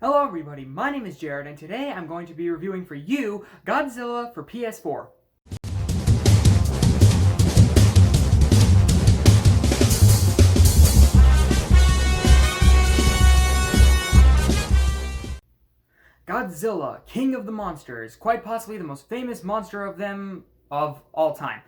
Hello everybody, my name is Jared, and today I'm going to be reviewing for you Godzilla for PS4. Godzilla, King of the Monsters, quite possibly the most famous monster of them of all time.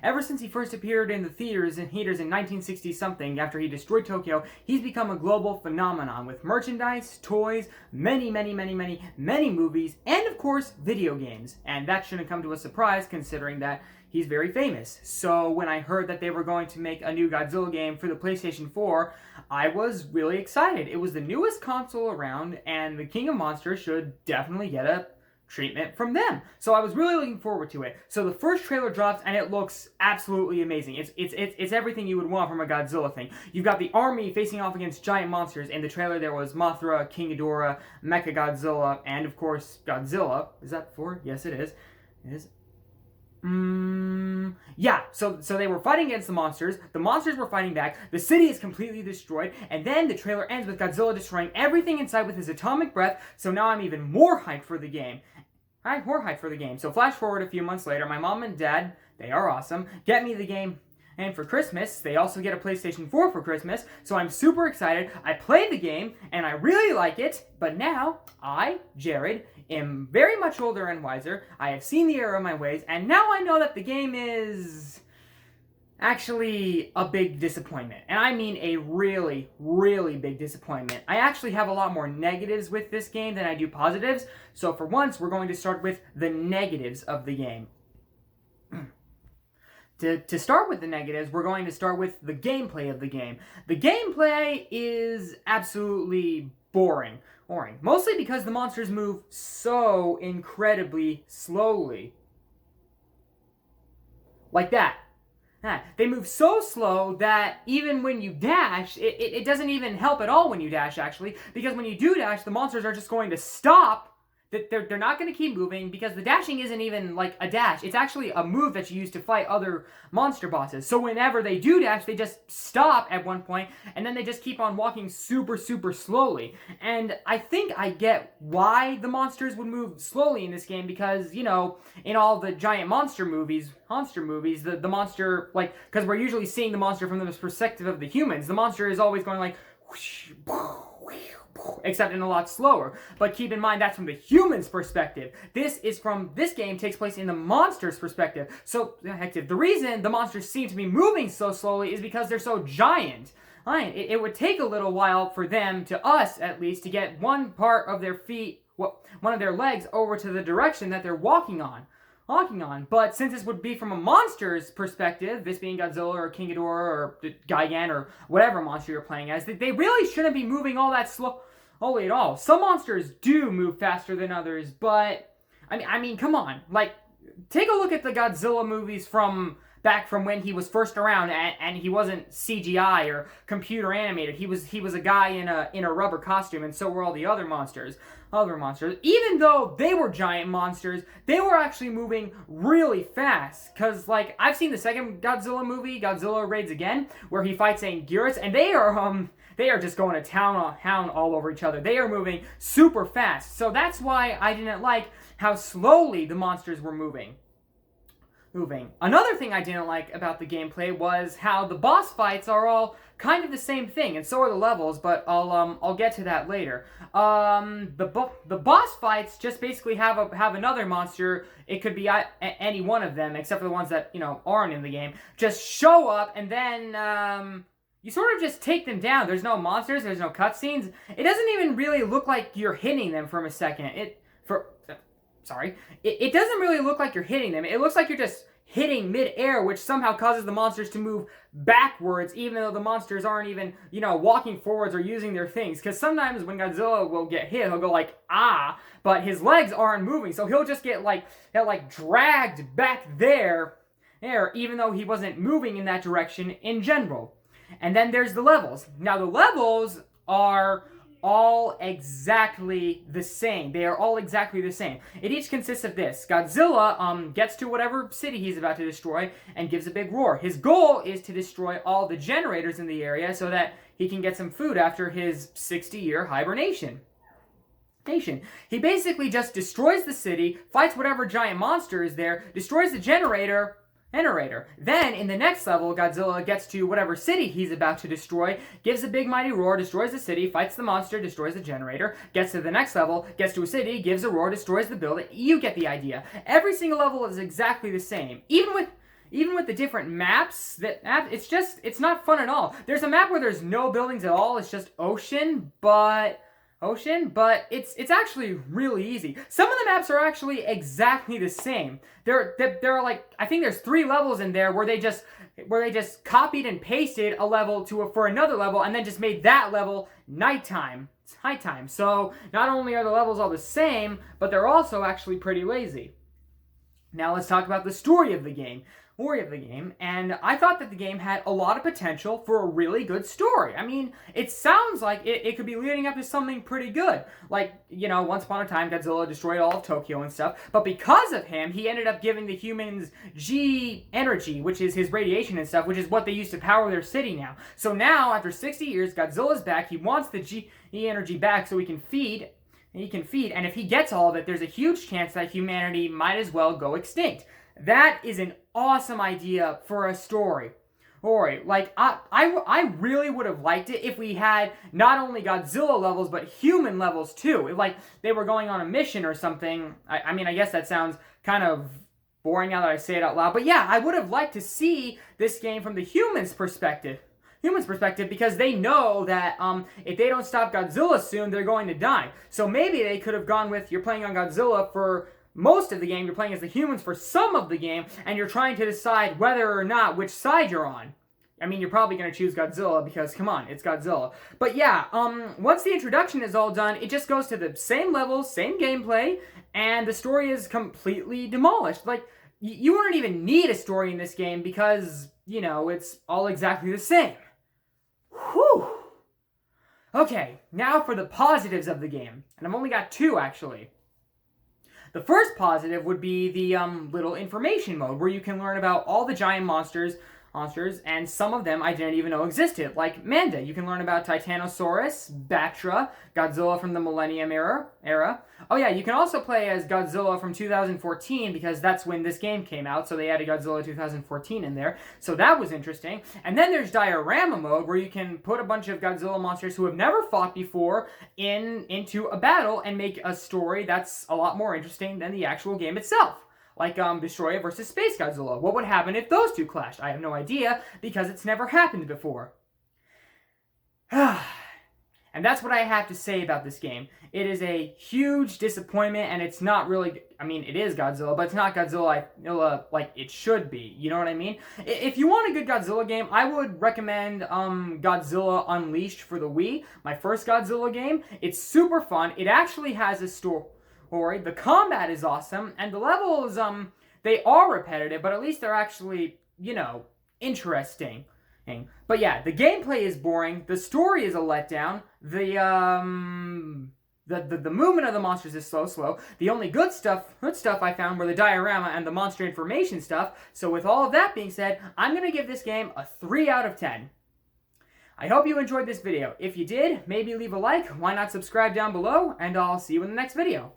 Ever since he first appeared in the theaters in 1960-something after he destroyed Tokyo, he's become a global phenomenon with merchandise, toys, many movies, and of course, video games. And that shouldn't come to a surprise considering that he's very famous. So when I heard that they were going to make a new Godzilla game for the PlayStation 4, I was really excited. It was the newest console around, and the King of Monsters should definitely get a treatment from them. So I was really looking forward to it. So the first trailer drops and it looks absolutely amazing. It's everything you would want from a Godzilla thing. You've got the army facing off against giant monsters. In the trailer there was Mothra, King Ghidorah, Mechagodzilla, and of course Godzilla. Is that 4? Yes, it is. It is. Yeah, so they were fighting against the monsters were fighting back, the city is completely destroyed, and then the trailer ends with Godzilla destroying everything inside with his atomic breath, so now I'm even more hyped for the game. So flash forward a few months later, my mom and dad, they are awesome, get me the game, and for Christmas, they also get a PlayStation 4 for Christmas, so I'm super excited. I played the game, and I really like it, but now, I, Jared, am very much older and wiser. I have seen the error of my ways, and now I know that the game is actually a big disappointment. And I mean a really big disappointment. I actually have a lot more negatives with this game than I do positives, so for once, we're going to start with the negatives of the game. To start with the negatives, we're going to start with the gameplay of the game. The gameplay is absolutely boring. Mostly because the monsters move so incredibly slowly. Like that. They move so slow that even when you dash, it doesn't even help at all when you dash, actually. Because when you do dash, the monsters are just going to stop. They're not going to keep moving because the dashing isn't even like a dash. It's actually a move that you use to fight other monster bosses. So whenever they do dash, they just stop at one point and then they just keep on walking super slowly. And I think I get why the monsters would move slowly in this game because, you know, in all the giant monster movies, the monster, like, because we're usually seeing the monster from the perspective of the humans. The monster is always going like, whoosh, except in a lot slower. But keep in mind, that's from the human's perspective. This game takes place in the monster's perspective. So, the reason the monsters seem to be moving so slowly is because they're so giant. It would take a little while for them, to us at least, to get one part of their feet, one of their legs, over to the direction that they're walking on. But since this would be from a monster's perspective, this being Godzilla or King Ghidorah or Gigan or whatever monster you're playing as, they really shouldn't be moving all that slowly at all. Some monsters do move faster than others, but I mean, come on. Like, take a look at the Godzilla movies back from when he was first around, and he wasn't CGI or computer animated. He was a guy in a rubber costume, and so were all the other monsters. Even though they were giant monsters, they were actually moving really fast. Cause like I've seen the second Godzilla movie, Godzilla Raids Again, where he fights Anguirus, and they are just going to town all over each other. They are moving super fast. So that's why I didn't like how slowly the monsters were moving. Another thing I didn't like about the gameplay was how the boss fights are all kind of the same thing, and so are the levels, but I'll get to that later. The boss fights just basically have another monster. It could be any one of them, except for the ones that, you know, aren't in the game. Just show up, and then you sort of just take them down. There's no monsters, there's no cutscenes. It doesn't even really look like you're hitting them for a second. It doesn't really look like you're hitting them. It looks like you're just hitting mid-air, which somehow causes the monsters to move backwards, even though the monsters aren't even, you know, walking forwards or using their things. Because sometimes when Godzilla will get hit, he'll go like, ah, but his legs aren't moving, so he'll just get dragged back there, even though he wasn't moving in that direction in general. And then there's the levels. Now, the levels are all exactly the same. They are all exactly the same. It each consists of this. Godzilla gets to whatever city he's about to destroy and gives a big roar. His goal is to destroy all the generators in the area so that he can get some food after his 60-year hibernation. He basically just destroys the city, fights whatever giant monster is there, destroys the generator. Then, in the next level, Godzilla gets to whatever city he's about to destroy, gives a big mighty roar, destroys the city, fights the monster, destroys the generator, gets to the next level, gets to a city, gives a roar, destroys the building. You get the idea. Every single level is exactly the same. Even with the different maps, it's not fun at all. There's a map where there's no buildings at all, it's just ocean, but it's actually really easy. Some of the maps are actually exactly the same. There are like, I think there's 3 levels in there where they just copied and pasted a level for another level and then just made that level nighttime. It's nighttime. So not only are the levels all the same, but they're also actually pretty lazy. Now let's talk about the story of the game. And I thought that the game had a lot of potential for a really good story. I mean, it sounds like it could be leading up to something pretty good. Like, once upon a time, Godzilla destroyed all of Tokyo and stuff, but because of him, he ended up giving the humans G energy, which is his radiation and stuff, which is what they use to power their city now. So now, after 60 years, Godzilla's back. He wants the G energy back so he can feed, and if he gets all of it, there's a huge chance that humanity might as well go extinct. That is an awesome idea for a story. Like, I really would have liked it if we had not only Godzilla levels, but human levels too. If, like, they were going on a mission or something. I mean, I guess that sounds kind of boring now that I say it out loud. But yeah, I would have liked to see this game from the humans' perspective. Because they know that if they don't stop Godzilla soon, they're going to die. So maybe they could have gone with, you're playing on Godzilla for most of the game, you're playing as the humans for some of the game, and you're trying to decide whether or not which side you're on. I mean, you're probably going to choose Godzilla because, come on, it's Godzilla. But yeah, once the introduction is all done, it just goes to the same levels, same gameplay, and the story is completely demolished. Like, you wouldn't even need a story in this game because, it's all exactly the same. Whew! Okay, now for the positives of the game. And I've only got 2, actually. The first positive would be the little information mode, where you can learn about all the giant monsters, and some of them I didn't even know existed, like Manda. You can learn about Titanosaurus, Batra, Godzilla from the Millennium era. Oh yeah, you can also play as Godzilla from 2014, because that's when this game came out, so they added Godzilla 2014 in there, so that was interesting. And then there's diorama mode, where you can put a bunch of Godzilla monsters who have never fought before into a battle and make a story that's a lot more interesting than the actual game itself. Like Destroyer versus Space Godzilla. What would happen if those two clashed? I have no idea, because it's never happened before. And that's what I have to say about this game. It is a huge disappointment, and it's not really, I mean, it is Godzilla, but it's not Godzilla like it should be. You know what I mean? If you want a good Godzilla game, I would recommend Godzilla Unleashed for the Wii, my first Godzilla game. It's super fun. It actually has a story. The combat is awesome, and the levels, they are repetitive, but at least they're actually, interesting. But yeah, the gameplay is boring, the story is a letdown, the movement of the monsters is slow. The only good stuff I found were the diorama and the monster information stuff. So with all of that being said, I'm going to give this game a 3 out of 10. I hope you enjoyed this video. If you did, maybe leave a like, why not subscribe down below, and I'll see you in the next video.